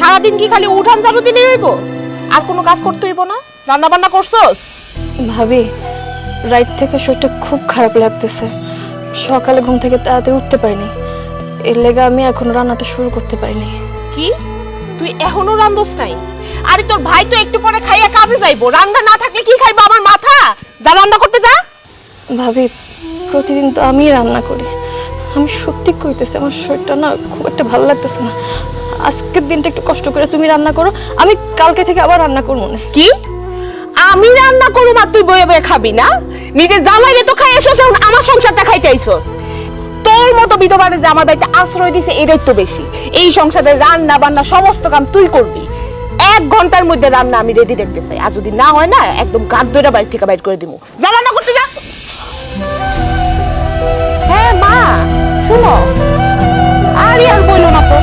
সারাদিন কি খালি উঠান ঝাড়ু দিলে হইব? আর কোনো কাজ করতে হইব না? রান্না বান্না করছস? ভাবি, রাত থেকে শরীরটা খুব খারাপ লাগতেছে। সকালে ঘুম থেকে তাড়াতাড়ি উঠতে পারিনি, এর লেগে আমি এখনো রান্নাটা শুরু করতে পারিনি। কি তুই এখনো রান্ধস নাই? আরে তোর ভাই তো একটু পরে খাইয়া কাজে যাইবো, রান্না না থাকলে কি খাইবো আমার মাথা? যা রান্না করতে যা। ভাবি, প্রতিদিন তো আমিই রান্না করি। আমি সত্যি কইতেছি, আমার শরীরটা না খুব একটা ভালো লাগতেছে না। আজকের দিনটা একটু কষ্ট করে তুমি রান্না করো, আমি কালকে থেকে আবার রান্না করবো না। কি আমি রান্না করুম আর তুই বয়ে বয়ে খাবি না? নিজে জামাইরে তো খাইয়েছস, এখন আমার সংসারটা খাইতে আইছস। তোর মতো বিধবারে যে আমার বাড়িতে আশ্রয় দিছে এটাই তো বেশি। এই সংসারে রান্না বান্না সমস্ত কাম তুই করবি। 1 ঘন্টার মধ্যে রান্না আমি রেডি দেখতে চাই, আর যদি না হয় না একদম গাদ ধরে বাড়ি থেকে বাইর করে দিমু। যা রান্না করতে যা। হ্যাঁ মা শুনো, আরে আর বইলো না তো।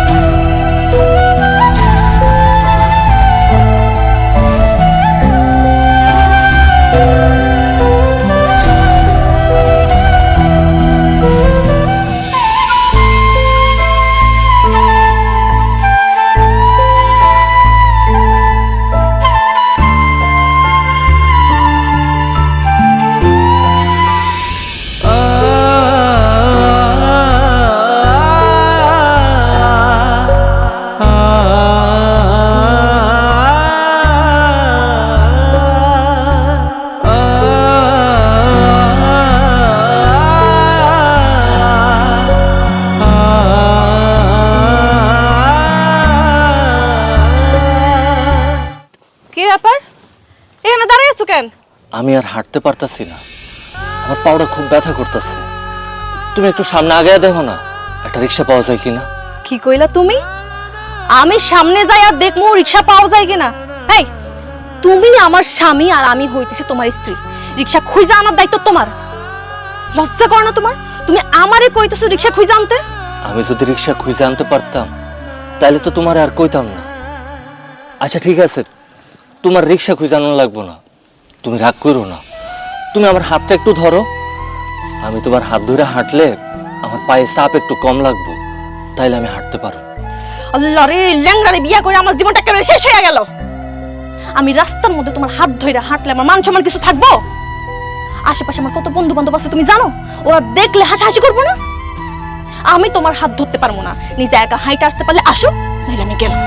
আমি আর হাঁটতে পারতাছি না, আমার পাউটা খুব ব্যথা করতেছে। তুমি একটু সামনে আগায় দেখো না, একটা রিক্সা পাওয়া যায় কিনা। কি কইলা তুমি? আমি সামনে যাই আর দেখমু রিকশা পাওয়া যায় কিনা? এই, তুমি আমার স্বামী আর আমি হইতেছি তোমার স্ত্রী। রিকশা খুঁজে আনার দায়িত্ব তোমার। লজ্জা করে না তোমার? তুমি আমারে কইতেছো রিকশা খুঁজে আনতে? আমি যদি রিক্সা খুঁজে আনতে পারতাম তাহলে তো তোমার আর কইতাম না। আচ্ছা ঠিক আছে, তোমার রিক্সা খুঁজে আনো লাগবো না, তুমি রাগ করো না। তুমি আমার হাতটা একটু ধরো, আমি তোমার হাত ধরে হাঁটলে আমার পায়ে চাপ একটু কম লাগবে, তাইলে আমি হাঁটতে পারো। আল্লাহ রে, ল্যাংড়ারে বিয়া করে আমার জীবনটা একেবারে শেষ হয়ে গেল। আমি রাস্তার মধ্যে তোমার হাত ধরে হাঁটলে আমার মান সম্মান কিছু থাকবো? আশেপাশে আমার কত বন্ধু বান্ধব আছে তুমি জানো? ওরা দেখলে হাসাহাসি করবো না? আমি তোমার হাত ধরতে পারবো না। নিজে একা হাইটে আসতে পারলে আসো, নাহলে আমি গেলাম।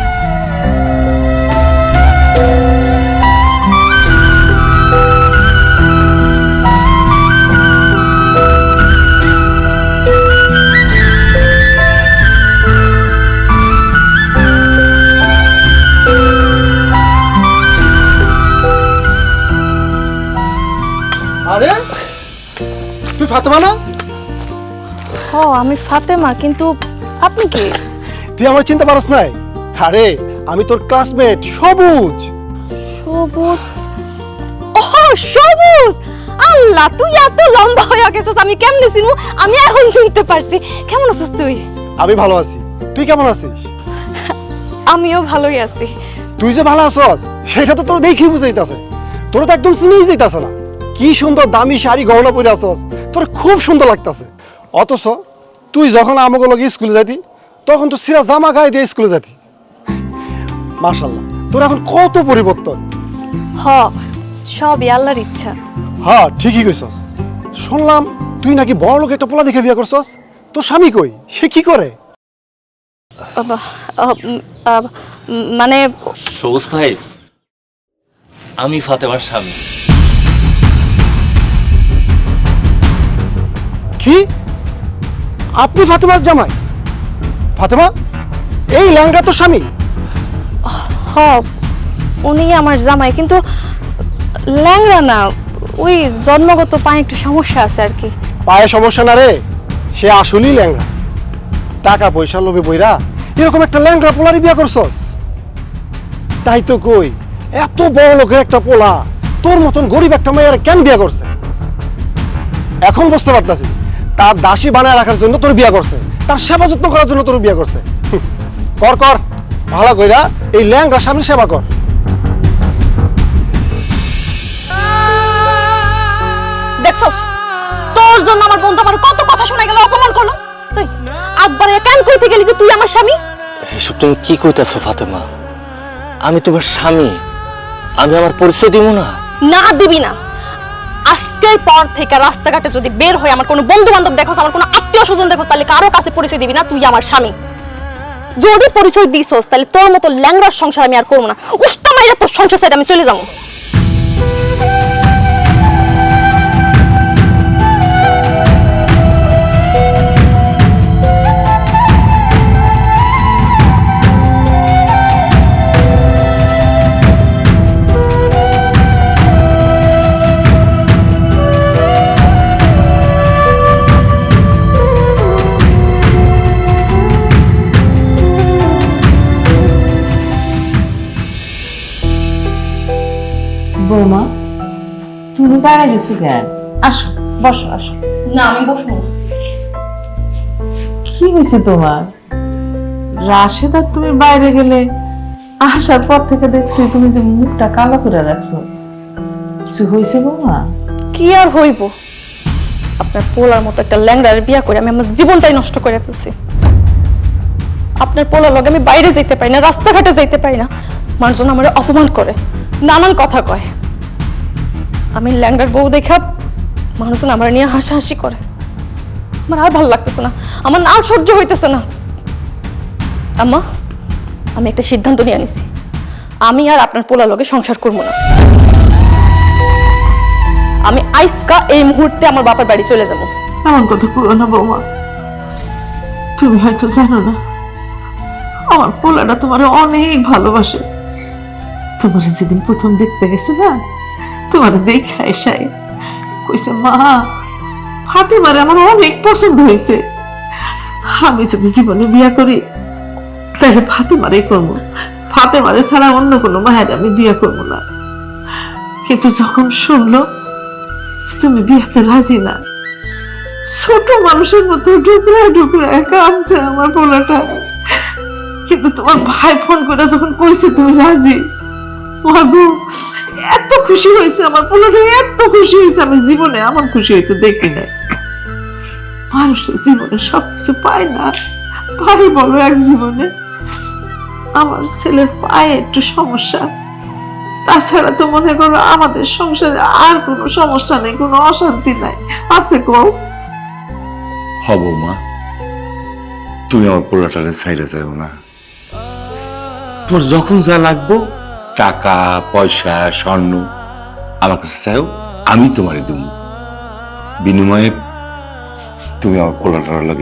আরে তুই ফাতেমা না? আমি ফাতেমা, কিন্তু আপনি কি? তুই আমার চিন্তা পারস নাই? আরে আমি তোর ক্লাসমেট সবুজ। সবুজ? ও সবুজ! আল্লাহ, তুই এত লম্বা হয়ে গেছিস, আমি কেমনে চিনবো? আমি এখন চিনতে পারছি। কেমন আছিস তুই? আমি ভালো আছি, তুই কেমন আছিস? আমিও ভালোই আছি। তুই যে ভালো আছস সেটা তো তোর দেখি বুঝাইতাছে, তোর তো একদম চিনেই যাইতাছে না। কি সুন্দর দামি শাড়ি গহনা পরে আছস, তোর খুব সুন্দর লাগতাছে। অথচ তুই যখন আমাকে লগে স্কুলে যাইতি তখন তো সিরা জামা গায়ে দিয়ে স্কুলে যাইতি। মাশাআল্লাহ, তোর এখন কত পরিবর্তন। সবই আল্লাহর ইচ্ছা। হ্যাঁ ঠিকই কইছস। শুনলাম তুই নাকি বড় লোক একটা পোলা দেখে বিয়ে করছস। তোর স্বামী কই, সে কি করে? মানে সবুজ ভাই, আমি ফাতেমার স্বামী। কি? আপনি ফাতেমার জামাই? ফাতেমা, এই ল্যাংড়া তোর স্বামী? উনি আমার জামাই, কিন্তু ল্যাংড়া না, ওই জন্মগত পায়ে একটু সমস্যা আছে আর কি। পায়ে সমস্যা না রে, সে আসলেই ল্যাংড়া। টাকা পয়সা লোভে বইরা এরকম একটা ল্যাংড়া পোলারি বিয়া করছস। তাই তো কই, এত বড় লোকের একটা পোলা তোর মতন গরিব একটা মেয়ের কেন বিয়া করছে? এখন বুঝতে পারতাছি, তার দাসী বানায় রাখার জন্য তোর বিয়া করছে, তার সেবা যত্ন করার জন্য তোর বিয়া করছে। কর কর, ভালো কইরা এই ল্যাংড়া স্বামীর সেবা কর। দেখছস, তোর জন্য আমার বন্ধু আমার কত কথা শোনা গেল, অপমান করলো। তুই একবারে কেন কইতে গেলি যে তুই আমার স্বামী? এসব তুমি কি কইতাছো ফাতেমা? আমি তোমার স্বামী, আমি আমার পরিচয় দিব না? না দিবি না। আজকের পর থেকে রাস্তাঘাটে যদি বের হয়ে আমার কোনো বন্ধু বান্ধব দেখোস, আমার কোনো আত্মীয় স্বজন দেখোস, তাহলে কারো কাছে পরিচয় দিবি না তুই আমার স্বামী। যদি পরিচয় দিছস তাহলে তোর মতো ল্যাংড়ার সংসার আমি আর করবো না। উষ্টা মাইরা তোর সংসার সাইড আমি চলে যাবো। বৌমা, তুমি দাঁড়াই গেছো কেন? আসো, বসো আসো। না আমি বসবো না। কি হয়েছে তোমার? রাশেদা তুমি বাইরে গেলে আসার পর থেকে দেখছি তুমি যে মুখটা কালো করে রাখছো। কিছু হয়েছে বৌমা? কি আর হইব, আপনার পোলার মতো একটা ল্যাংড়ার বিয়া করে আমি আমার জীবনটাই নষ্ট করে ফেলছি। আপনার পোলার লগে আমি বাইরে যেতে পারি না, রাস্তাঘাটে যেতে পারি না। মানুষজন আমার অপমান করে, নানান কথা কয়। আমি ল্যাংড়ার বউ দেখা মানুষজন আমার নিয়ে হাসাহাসি করে। আমার আর ভালো লাগতেছে না, আমার আর সহ্য হইতেছে না। আম্মা, আমি একটা সিদ্ধান্ত নিয়ে আনিছি, আমি আর আপনার পোলার লগে সংসার করবো না। আমি আইসকা এই মুহূর্তে আমার বাবার বাড়ি চলে যাব। এমন কথা করো না বৌমা, তুমি হয়তো জানো না আমার পোলাটা তোমার অনেক ভালোবাসে। তোমার যেদিন প্রথম দেখতে গেছে না, তোমার দেখা এসাই কইছে, মা ফাতেমারে আমার অনেক পছন্দ হয়েছে, আমি যদি জীবনে বিয়া করি তাহলে ফাতেমারে করবো, ফাতেমারে ছাড়া অন্য কোনো মায়ের আমি বিয়ে করবো না। কিন্তু যখন শুনলো তুমি বিয়াতে রাজি না, ছোট মানুষের মতো ঢুকরা ঢুকরা কাঁদছে আমার পোলাটা। কিন্তু তোমার ভাই ফোন করে যখন কইছে তুমি রাজি, মাগো এত খুশি হয়েছে আমার পোলাটা, এত খুশি হয়েছে, আমি জীবনে এমন খুশি হইতে দেখি না। মানুষ তো জীবনে সবকিছু পায় না, পাই বলো এক জীবনে। আমার ছেলের পায়ে একটু সমস্যা, তাছাড়া তো মনে করো আমাদের সংসারে আর কোনো সমস্যা নেই, কোনো অশান্তি নাই, আছে কও? হব মা, তুমি আমার পোলাটারে ছাইরে যাও না। তোমার যখন যা লাগবো, টাকা পয়সা স্বর্ণ, আমার কাছে চাও, আমি তোমারে দেব। বিনিময়ে তুমি আমার পোলাটার লগে